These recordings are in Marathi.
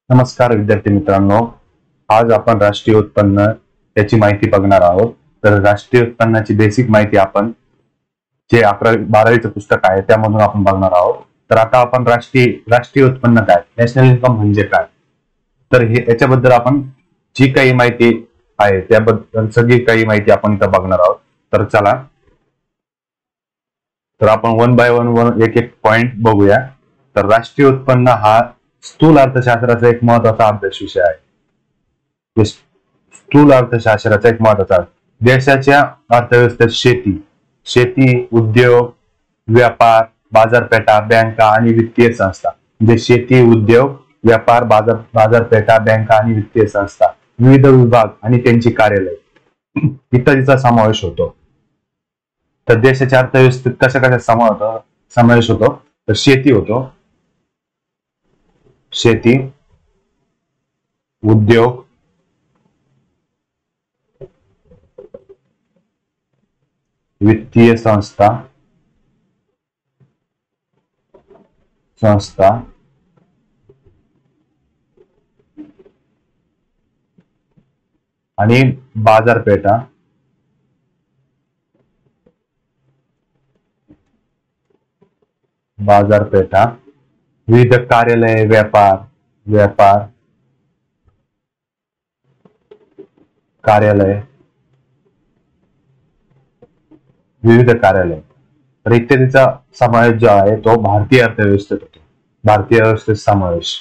नमस्कार विद्यार्थी मित्रांनो, आज आपण राष्ट्रीय उत्पन्न याची माहिती बघणार आहोत. तर राष्ट्रीय उत्पन्नाची बेसिक माहिती आपण जे 11वी-12वीचं पुस्तक आहे त्यामधून आपण बघणार आहोत. तर आता आपण राष्ट्रीय उत्पन्न काय, नॅशनल इन्कम म्हणजे काय, तर हे याच्याबद्दल आपण जी काही माहिती आहे त्याबद्दल सगळी काही माहिती आपण इथं बघणार आहोत. तर चला, तर आपण वन बाय वन एक एक पॉइंट बघूया. तर राष्ट्रीय उत्पन्न हा स्थूल अर्थशास्त्राचा एक महत्वाचा अभ्यास विषय आहे. स्थूल अर्थशास्त्राचा एक महत्वाचा देशाच्या अर्थव्यवस्थेत शेती, उद्योग, व्यापार, बाजारपेठा, बँका आणि वित्तीय संस्था, म्हणजे शेती, उद्योग, व्यापार, बाजारपेठा, बँका आणि वित्तीय संस्था, विविध विभाग आणि त्यांची कार्यालय इत्यादीचा समावेश होतो. तर देशाच्या अर्थव्यवस्थेत कशा समावेश होतो, तर शेती होतो, शेती, उद्योग, वित्तीय संस्था आणि बाजारपेठा, विविध कार्यालय, व्यापार कार्यालय, विविध कार्यालय, तर इत्यादीचा समावेश जो आहे तो भारतीय अर्थव्यवस्थेत होतो. भारतीय अर्थव्यवस्थेत समावेश.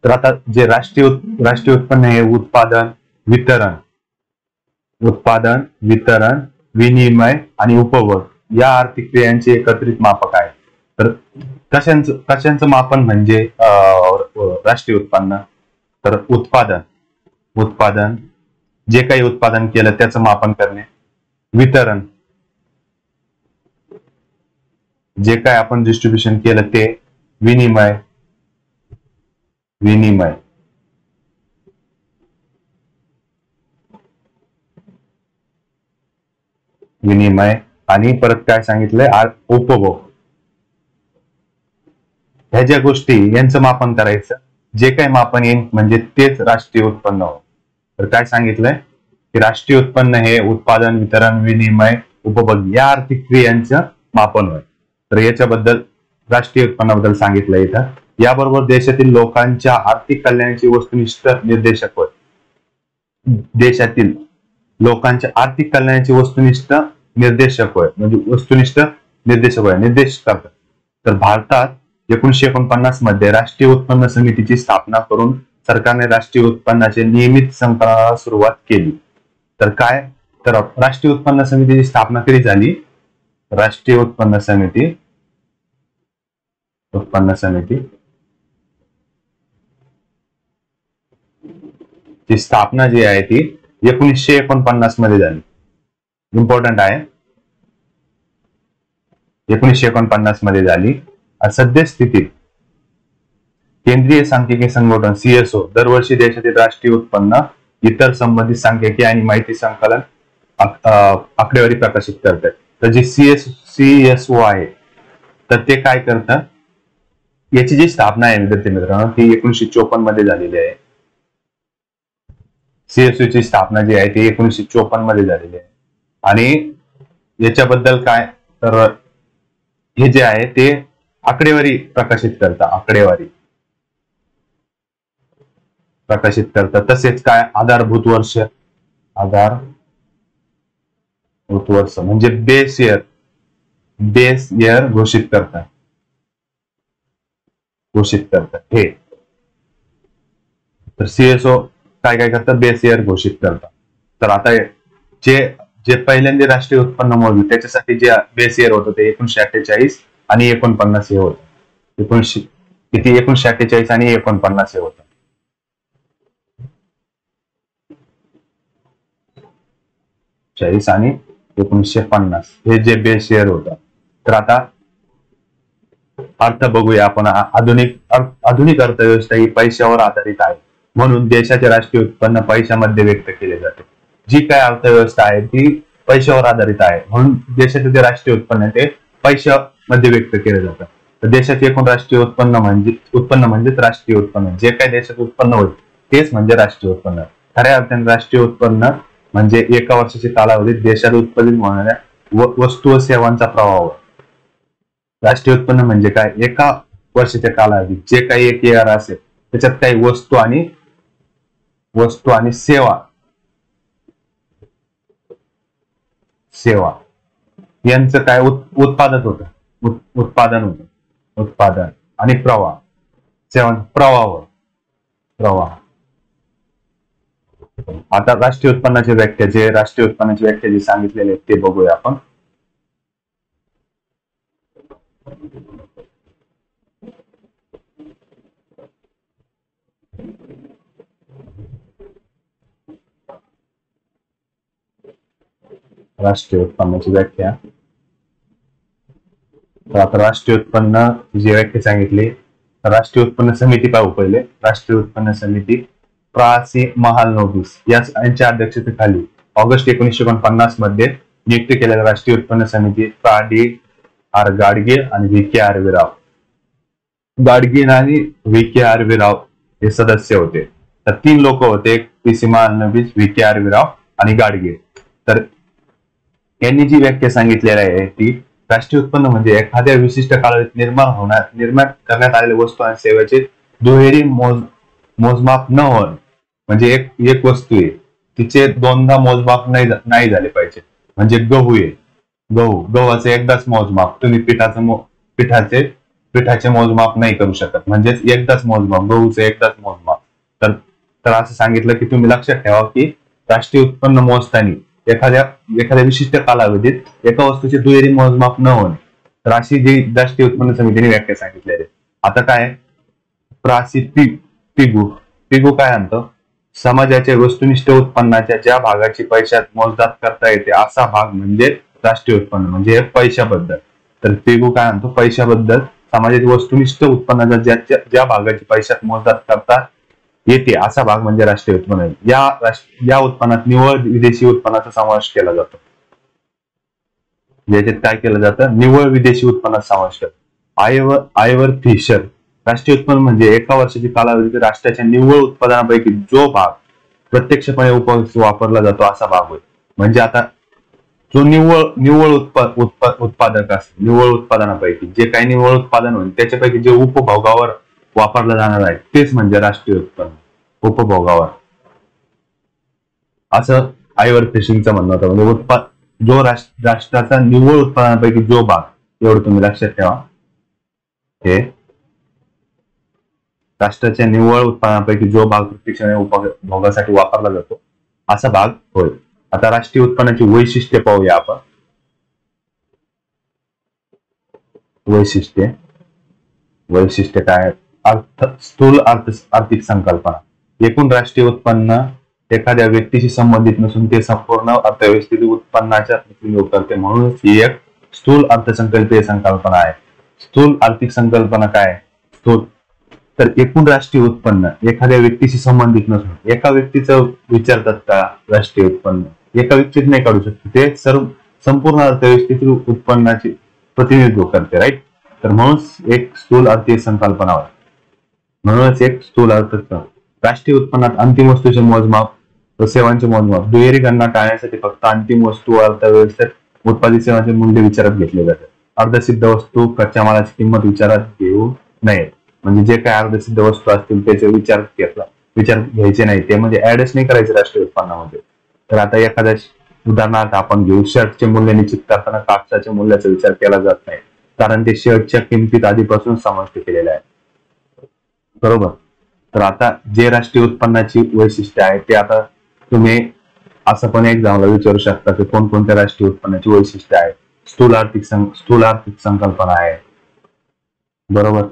तर आता जे राष्ट्रीय उत्पन्न हे उत्पादन, वितरण, विनिमय आणि उपभोग या आर्थिक क्रियांचे एकत्रित मापक आहे. तर कशांचं मापन म्हणजे राष्ट्रीय उत्पन्न, तर उत्पादन जे काही उत्पादन केलं त्याचं मापन करणे, वितरण जे काही आपण डिस्ट्रीब्युशन केलं ते, विनिमय आणि परत काय सांगितलंय, उपभोग. ह्या ज्या गोष्टी यांचं मापन करायचं, जे काही मापन येईल म्हणजे तेच राष्ट्रीय उत्पन्न हो. तर काय सांगितलंय की राष्ट्रीय उत्पन्न हे उत्पादन, वितरण, विनिमय, उपभोग या आर्थिक क्रियांचं मापन होय. तर याच्याबद्दल राष्ट्रीय उत्पन्नाबद्दल सांगितलंय इथं. याबरोबर देशातील लोकांच्या आर्थिक कल्याणाची वस्तुनिष्ठ निर्देशक होय. देशातील लोकांच्या आर्थिक कल्याणाची वस्तुनिष्ठ निर्देशक होय, म्हणजे वस्तुनिष्ठ निर्देशक होय, निर्देश करतात. तर भारतात 1949 मध्ये राष्ट्रीय उत्पन्न समितीची स्थापना करून सरकारने राष्ट्रीय उत्पन्नाचे नियमित संकलनाला सुरुवात केली. तर काय, तर राष्ट्रीय उत्पन्न समितीची स्थापना कधी झाली, राष्ट्रीय उत्पन्न समिती ची स्थापना जी आहे ती 1949 मध्ये झाली. इम्पॉर्टंट आहे, 1949 मध्ये झाली. सद्यस्थितीत केंद्रीय सांख्यिकी संघटन CSO दरवर्षी देशातील राष्ट्रीय उत्पन्न, इतर संबंधित सांख्यिकी आणि माहिती संकलन आकडेवारी प्रकाशित करतात. तर जे CSO आहे तर ते काय करतात, याची जी स्थापना आहे विद्यार्थी मित्रांनो ती 1954 मध्ये झालेली आहे. CSO ची स्थापना जी आहे ती 1954 मध्ये झालेली आहे. आणि याच्याबद्दल काय, तर हे जे आहे ते आकडेवारी प्रकाशित करतात. तसेच काय, आधारभूत वर्ष म्हणजे बेस इयर घोषित करतात हे. तर CSO काय करतात, बेस इयर घोषित करतात. तर आता जे पहिल्यांदा राष्ट्रीय उत्पन्न मोजलं त्याच्यासाठी जे बेस इयर होतं ते 1948 आणि 49 हे होतं. 1948 आणि 49 हे होतं. आणि 1950 हे जे बेस इयर होतं. तर आता अर्थ बघूया आपण. आधुनिक अर्थव्यवस्था ही पैशावर आधारित आहे, म्हणून देशाचे राष्ट्रीय उत्पन्न पैशामध्ये व्यक्त केले जाते. जी काय अर्थव्यवस्था आहे ती पैशावर आधारित आहे, म्हणून देशाचे जे राष्ट्रीय उत्पन्न आहे ते पैशामध्ये व्यक्त केलं जातं. तर देशाचे एकूण राष्ट्रीय उत्पन्न म्हणजेच राष्ट्रीय उत्पन्न. जे काही देशात उत्पन्न होईल तेच म्हणजे राष्ट्रीय उत्पन्न. खऱ्या अर्थाने राष्ट्रीय उत्पन्न म्हणजे एका वर्षाच्या कालावधीत देशात उत्पादित होणाऱ्या वस्तू व सेवांचा प्रभाव. राष्ट्रीय उत्पन्न म्हणजे काय? एका वर्षाच्या कालावधीत जे काही एक येणार असेल त्याच्यात काही वस्तू आणि सेवा यांचं काय उत्पादन होतं. उत्पादन आणि प्रवाह, सेवा प्रवाह. आता राष्ट्रीय उत्पन्नाची व्याख्या जी सांगितलेली ते बघूया आपण. राष्ट्रीय उत्पन्नाची व्याख्या. तर आता राष्ट्रीय उत्पन्न जी व्याख्या सांगितली, राष्ट्रीय उत्पन्न समिती पाहू पहिले. राष्ट्रीय उत्पन्न समिती प्रा.सी. महालनोबिस यांच्या अध्यक्षतेखाली ऑगस्ट 1949 मध्ये नियुक्त केलेल्या राष्ट्रीय उत्पन्न समिती प्रा.डी.आर. गाडगे आणि व्ही.के. आर्वे राव. गाडगे आणि व्ही.के. आर्वे राव हे सदस्य होते. तर 3 लोक होते, पी.सी. महालनोबिस, व्ही.के. आर्वे राव आणि गाडगे. तर यांनी जी व्याख्या सांगितलेली आहे ती राष्ट्रीय उत्पन्न म्हणजे एखाद्या विशिष्ट कालावधीत निर्माण करण्यात आलेल्या वस्तू आणि सेवेचे दुहेरी मोजमाप न होणे. म्हणजे एक वस्तू आहे तिचे दोनदा मोजमाप नाही झाले पाहिजे. म्हणजे गहू आहे, गव्हाचं एकदाच मोजमाप. तुम्ही पिठाचे मोजमाप नाही करू शकत, म्हणजेच एकदाच मोजमाप, गहूचं एकदाच मोजमाप. तर असं सांगितलं की तुम्ही लक्षात ठेवा की राष्ट्रीय उत्पन्न मोजताना एखाद्या विशिष्ट कालावधीत एका वस्तूचे दुहेरी मोजमाप न होणे. तर अशी जी राष्ट्रीय उत्पन्न समितीने व्याख्या सांगितलेली. आता काय प्रा.सी. पिगू काय म्हणतो? समाजाच्या वस्तुनिष्ठ उत्पन्नाच्या ज्या भागाची पैशात मोजदाद करता येते असा भाग म्हणजे राष्ट्रीय उत्पन्न, म्हणजे पैशाबद्दल. तर पिगू काय म्हणतो? पैशाबद्दल समाजाच्या वस्तुनिष्ठ उत्पन्नाच्या ज्या भागाची पैशात मोजदाद करता येते असा भाग म्हणजे राष्ट्रीय उत्पन्न. या उत्पन्नात निव्वळ विदेशी उत्पन्नाचा समावेश केला जातो. याच्यात काय केलं जातं? निव्वळ विदेशी उत्पन्नाचा समावेश करतो. आयवर फिशर राष्ट्रीय उत्पन्न म्हणजे एका वर्षाची कालावधीत राष्ट्राच्या निव्वळ उत्पादनापैकी जो भाग प्रत्यक्षपणे वापरला जातो असा भाग होय. म्हणजे आता जो निव्वळ उत्पादक असतो, निव्वळ उत्पादनापैकी जे काही निव्वळ उत्पादन होईल त्याच्यापैकी जे उपभोगावर वापरलं जाणार आहे तेच म्हणजे राष्ट्रीय उत्पन्न. उपभोगावर असं आयवर फिशिंगचं म्हणणं होतं. म्हणजे जो राष्ट्राचा निव्वळ उत्पादनापैकी जो भाग, एवढं तुम्ही लक्षात ठेवा, हे राष्ट्राच्या निव्वळ उत्पन्नापैकी जो भाग प्रत्यक्षाने उपभोगासाठी वापरला जातो असा भाग होय. आता राष्ट्रीय उत्पन्नाची वैशिष्ट्ये पाहूया आपण. वैशिष्ट्य काय? स्थूल आर्थिक संकल्पना. एकूण राष्ट्रीय उत्पन्न एखाद्या व्यक्तीशी संबंधित नसून ते संपूर्ण अर्थव्यवस्थेतील उत्पन्नाच्या प्रतिनिधित्व करते. म्हणूनच ही एक स्थूल अर्थसंकल्पीय संकल्पना आहे. स्थूल आर्थिक संकल्पना काय? तर एकूण राष्ट्रीय उत्पन्न एखाद्या व्यक्तीशी संबंधित नसून, एका व्यक्तीचं विचारतात का राष्ट्रीय उत्पन्न? एका व्यक्तीत नाही काढू शकते, ते संपूर्ण अर्थव्यवस्थेतील उत्पन्नाचे प्रतिनिधित्व करते. राईट. तर म्हणून एक स्थूल आर्थिक संकल्पना होय. म्हणूनच एक स्थूल राष्ट्रीय उत्पन्नात अंतिम वस्तूचे मोजमाप व सेवांचे मोजमाप, दुहेरी गणना टाळण्यासाठी फक्त अंतिम वस्तू अर्थव्यवस्थेत उत्पादित सेवांचे मूल्य विचारात घेतले जाते. अर्धसिद्ध वस्तू, कच्च्या मालाची किंमत विचारात घेऊ नये. म्हणजे जे काही अर्धसिद्ध वस्तू असतील त्याचे विचार घ्यायचे नाही, ते म्हणजे ऍडच नाही करायचे राष्ट्रीय उत्पन्नामध्ये. तर आता एखाद्या उदाहरणार्थ आपण घेऊ, शर्टचे मूल्य निश्चित करताना कापसाच्या मूल्याचा विचार केला जात नाही, कारण ते शर्टच्या किमतीत आधीपासून समाविष्ट केलेले आहे. बरोबर. तर आता जे राष्ट्रीय उत्पन्नाची वैशिष्ट्य आहे ते आता तुम्ही असं पण एक्झामला विचारू शकता की कोणकोणत्या राष्ट्रीय उत्पन्नाची वैशिष्ट्य आहे. स्थूल आर्थिक संकल्पना आहे. बरोबर.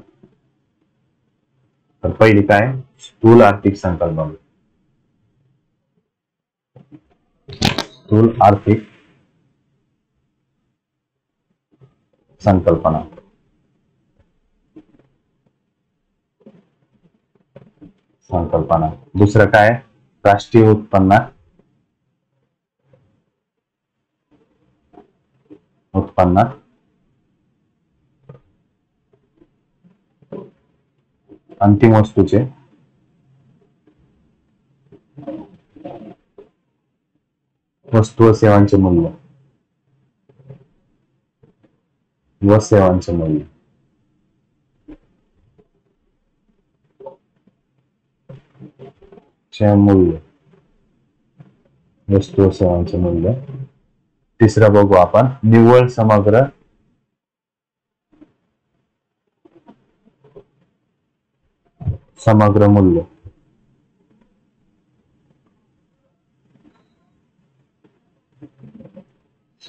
तर पहिली काय? स्थूल आर्थिक संकल्पना. स्थूल आर्थिक संकल्पना. दुसरं काय? राष्ट्रीय उत्पन्नात अंतिम वस्तूचे वस्तू व सेवांचे मूल्य व सेवांचे मूल्य मूल्य वस्तू व सेवांचे मूल्य। तिसरं बघू आपण निव्वळ समग्र मूल्य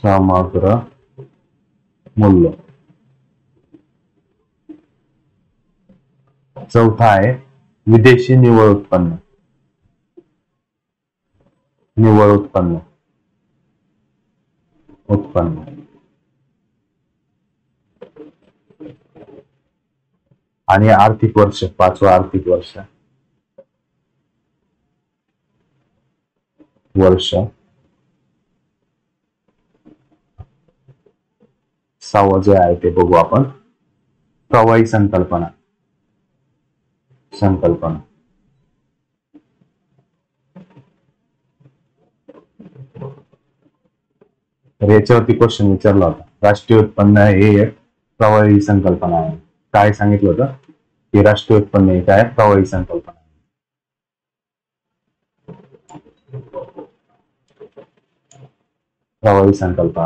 समग्र मूल्य। चौथा आहे विदेशी निव्वळ उत्पन्न आणि आर्थिक वर्ष, पाचवा आर्थिक वर्ष सहावं जे आहे ते बघू आपण प्रवाही संकल्पना तर याच्यावरती क्वेश्चन विचारला होता। राष्ट्रीय उत्पन्न हे एक प्रवाही संकल्पना आहे। काय सांगितलं होतं की राष्ट्रीय उत्पन्न हे काय प्रवाही संकल्पना आहे।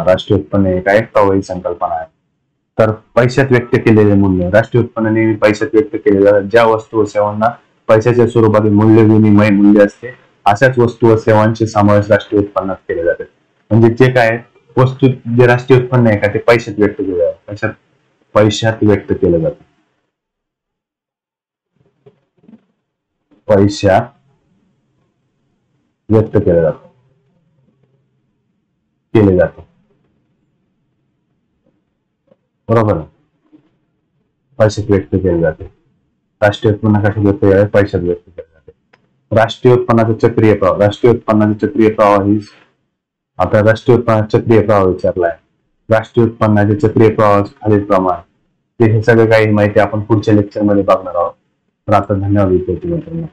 राष्ट्रीय उत्पन्न हे काय प्रवाही संकल्पना आहे। तर पैशात व्यक्त केलेले मूल्य, राष्ट्रीय उत्पन्न नेहमी पैशात व्यक्त केले जातात। ज्या वस्तू व सेवांना पैशाच्या स्वरूपातील मूल्य विनिमय मूल्य असते अशाच वस्तू व सेवांचे समावेश राष्ट्रीय उत्पन्नात केले जाते। म्हणजे जे काय वस्तू जे राष्ट्रीय उत्पन्न आहे का ते पैशात व्यक्त केले जातात, पैशात व्यक्त केलं जातं, पैशात व्यक्त केलं जातं बरोबर, पैशात व्यक्त केले जाते। राष्ट्रीय उत्पन्न कशात व्यक्त केले, पैशात व्यक्त केले जाते। राष्ट्रीय उत्पन्नाचा चक्रीय प्रवाह, राष्ट्रीय उत्पन्नाचा चक्रीय प्रवाह ही आता राष्ट्रीय उत्पन्नाचा चक्रीय प्रवाह विचारलाय। राष्ट्रीय उत्पन्नाचे चक्रीय प्रवाह खालील प्रमाण, हे सगळे काही माहिती आपण पुढच्या लेक्चर मध्ये बघणार आहोत। तर आता धन्यवाद विद्यार्थी मित्रांनो।